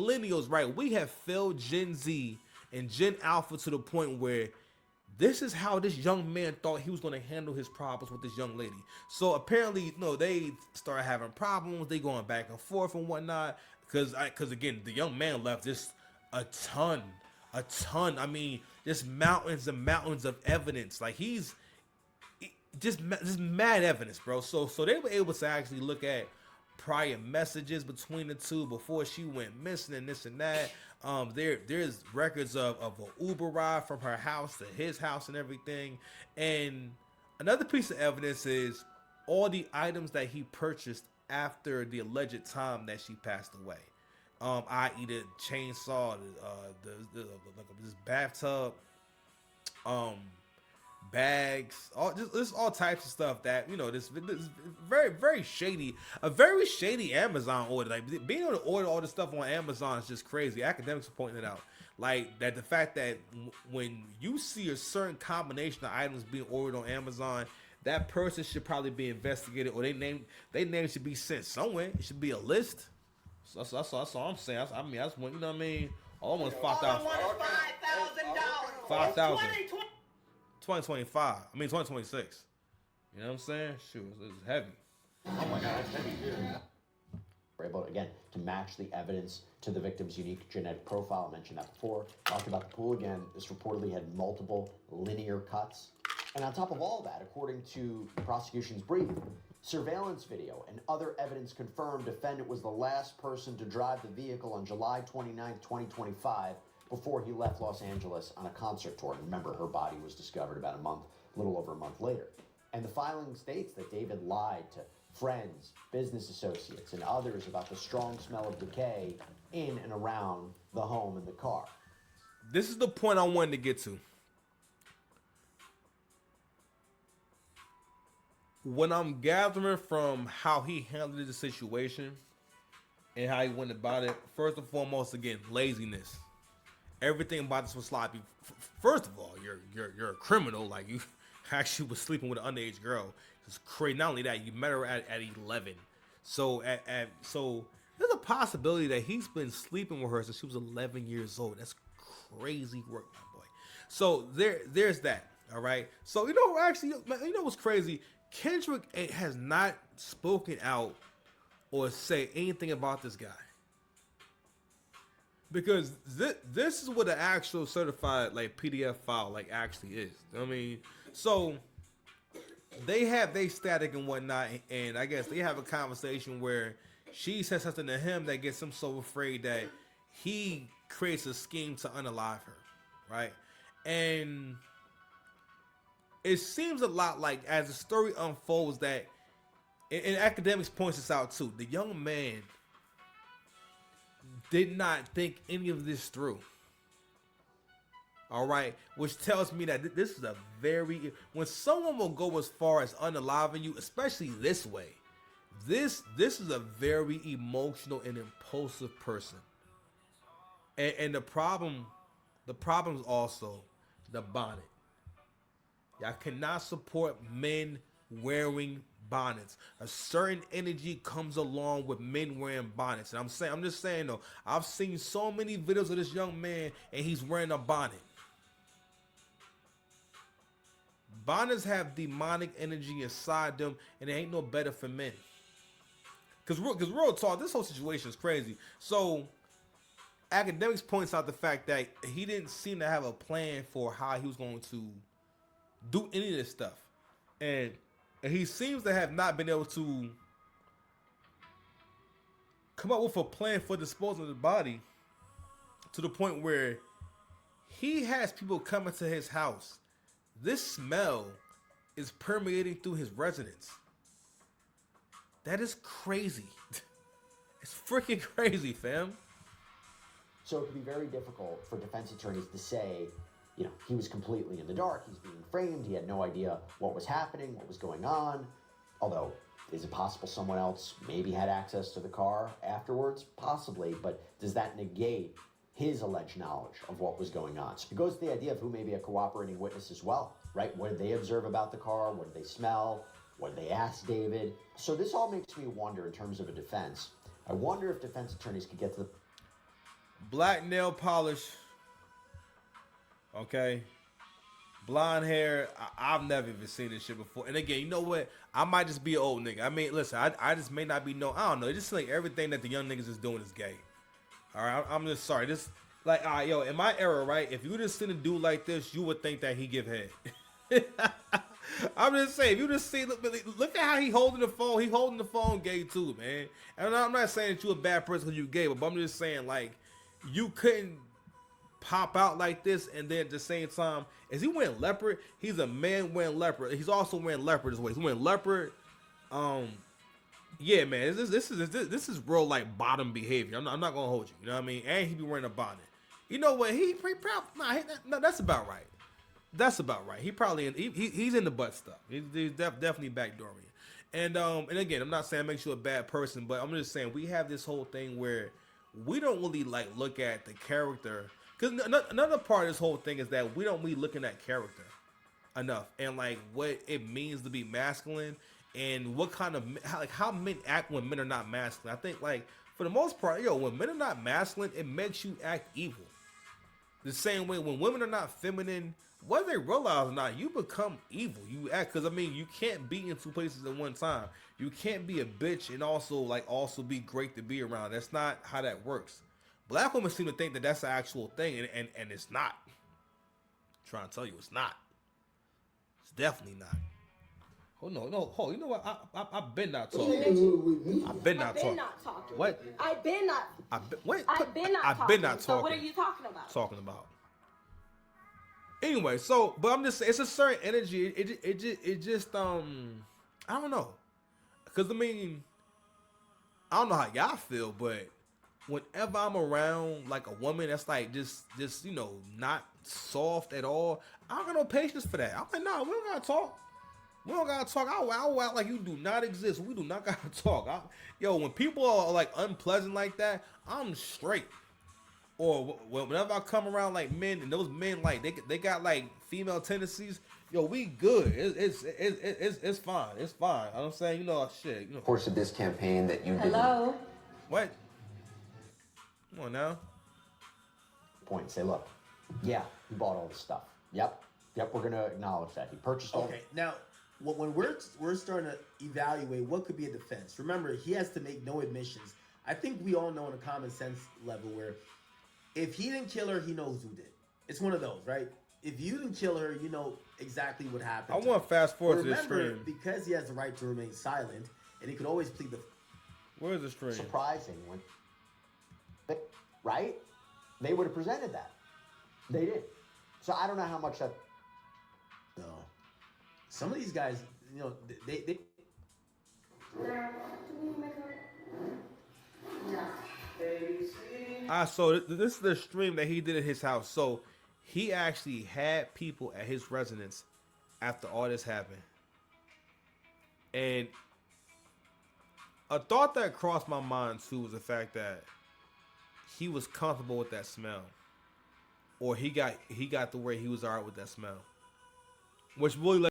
Millennials, right? We have failed Gen Z and Gen Alpha to the point where this is how this young man thought he was going to handle his problems with this young lady. So apparently, they start having problems. They going back and forth and whatnot. Because again, the young man left just a ton, a ton. I mean, just mountains and mountains of evidence. Like just mad evidence, bro. So they were able to actually look at prior messages between the two before she went missing and this and that. There's records of an Uber ride from her house to his house and everything. And another piece of evidence is all the items that he purchased after the alleged time that she passed away. I.e. the chainsaw, this bathtub, bags, all types of stuff that this very very shady, a very shady Amazon order. Like being able to order all this stuff on Amazon is just crazy. Academics are pointing it out, like that the fact that when you see a certain combination of items being ordered on Amazon, that person should probably be investigated, or they name should be sent somewhere. It should be a list. So that's all I'm saying. I mean, that's when almost $5,000. $5,000. 2025. I mean 2026. You know what I'm saying? Shoot, it's heavy. Oh my God, that's heavy. We're able, again, to match the evidence to the victim's unique genetic profile. I mentioned that before. Talked about the pool again. This reportedly had multiple linear cuts. And on top of all that, according to the prosecution's brief, surveillance video and other evidence confirmed defendant was the last person to drive the vehicle on July 29th, 2025, before he left Los Angeles on a concert tour. And remember, her body was discovered about a little over a month later. And the filing states that David lied to friends, business associates, and others about the strong smell of decay in and around the home and the car. This is the point I wanted to get to. What I'm gathering from how he handled the situation and how he went about it, first and foremost, again, laziness. Everything about this was sloppy. First of all, you're a criminal. Like, you actually was sleeping with an underage girl. It's crazy. Not only that, you met her at 11. So so there's a possibility that he's been sleeping with her since she was 11 years old. That's crazy work, my boy. So there's that. All right. So actually, what's crazy? Kendrick has not spoken out or say anything about this guy. Because this is what an actual certified PDF file actually is. I mean, so they have their static and whatnot, and I guess they have a conversation where she says something to him that gets him so afraid that he creates a scheme to unalive her, right? And it seems a lot like as the story unfolds that, and academics points this out too, the young man did not think any of this through. All right, which tells me that this is when someone will go as far as unaliving you, especially this way, this is a very emotional and impulsive person. And the problem is also the bonnet. Y'all cannot support men wearing bonnets. A certain energy comes along with men wearing bonnets. And I'm just saying though, I've seen so many videos of this young man and he's wearing a bonnet. Bonnets have demonic energy inside them, and it ain't no better for men. Cause real talk, this whole situation is crazy. So academics points out the fact that he didn't seem to have a plan for how he was going to do any of this stuff. And he seems to have not been able to come up with a plan for disposing of the body, to the point where he has people coming to his house. This smell is permeating through his residence. That is crazy. It's freaking crazy, fam. So it can be very difficult for defense attorneys to say, he was completely in the dark, he's being framed, he had no idea what was happening, what was going on. Although, is it possible someone else maybe had access to the car afterwards? Possibly, but does that negate his alleged knowledge of what was going on? So it goes to the idea of who may be a cooperating witness as well, right? What did they observe about the car? What did they smell? What did they ask David? So this all makes me wonder in terms of a defense. I wonder if defense attorneys could get to the... black nail polish. Okay. Blonde hair. I've never even seen this shit before. And again, you know what? I might just be an old nigga. I mean, listen, I just may not be I don't know. It just like everything that the young niggas is doing is gay. All right, I'm just sorry. This like, all right, yo, in my era, right? If you just seen a dude like this, you would think that he give head. I'm just saying, if you just see, look at how he holding the phone. He holding the phone gay too, man. And I'm not saying that you a bad person because you gay, but I'm just saying like you couldn't pop out like this, and then at the same time, is he wearing leopard? He's a man wearing leopard. He's also wearing leopard as well. He's wearing leopard. Yeah, man, this is real like bottom behavior. I'm not gonna hold you. You know what I mean? And he be wearing a bonnet. You know what? He probably no. That's about right. That's about right. He probably he's in the butt stuff. He's definitely backdooring. And again, I'm not saying it makes you a bad person, but I'm just saying we have this whole thing where we don't really like look at the character. Because another part of this whole thing is that we don't really looking at character enough and like what it means to be masculine and what kind of how men act when men are not masculine. I think like for the most part, when men are not masculine, it makes you act evil. The same way when women are not feminine, whether they realize or not, you become evil. You act because I mean you can't be in two places at one time. You can't be a bitch and also be great to be around. That's not how that works. Black women seem to think that that's the actual thing, and it's not. I'm trying to tell you, it's not. It's definitely not. Oh no! You know what? I've been not talking. I've been not talking. What? I've been not. I've been not talking. So what are you talking about? Talking about. Anyway, but I'm just saying, it's a certain energy. It just I don't know, because I mean, I don't know how y'all feel, but whenever I'm around like a woman that's like just not soft at all, I don't got no patience for that. I'm like, nah, we don't gotta talk. We don't gotta talk. I'll act like you do not exist. We do not gotta talk. When people are like unpleasant like that, I'm straight. Or whenever I come around like men and those men like they got like female tendencies, we good. It's fine. It's fine. I'm saying, shit. Of course, of this campaign that you did. Hello. What? Come on now. Point. Say, look, yeah, he bought all this stuff. Yep, we're gonna acknowledge that he purchased all. Okay, now when we're starting to evaluate what could be a defense, remember he has to make no admissions. I think we all know on a common sense level where if he didn't kill her, he knows who did. It's one of those, right? If you didn't kill her, you know exactly what happened. I want to fast forward to this remember, stream because he has the right to remain silent, and he could always plead the. Where's the stream? Surprising right? They would have presented that. They did. So I don't know how much that. No. Some of these guys, they. So this is the stream that he did at his house. So he actually had people at his residence after all this happened. And a thought that crossed my mind too was the fact that he was comfortable with that smell. Or he got to where he was alright with that smell. Which really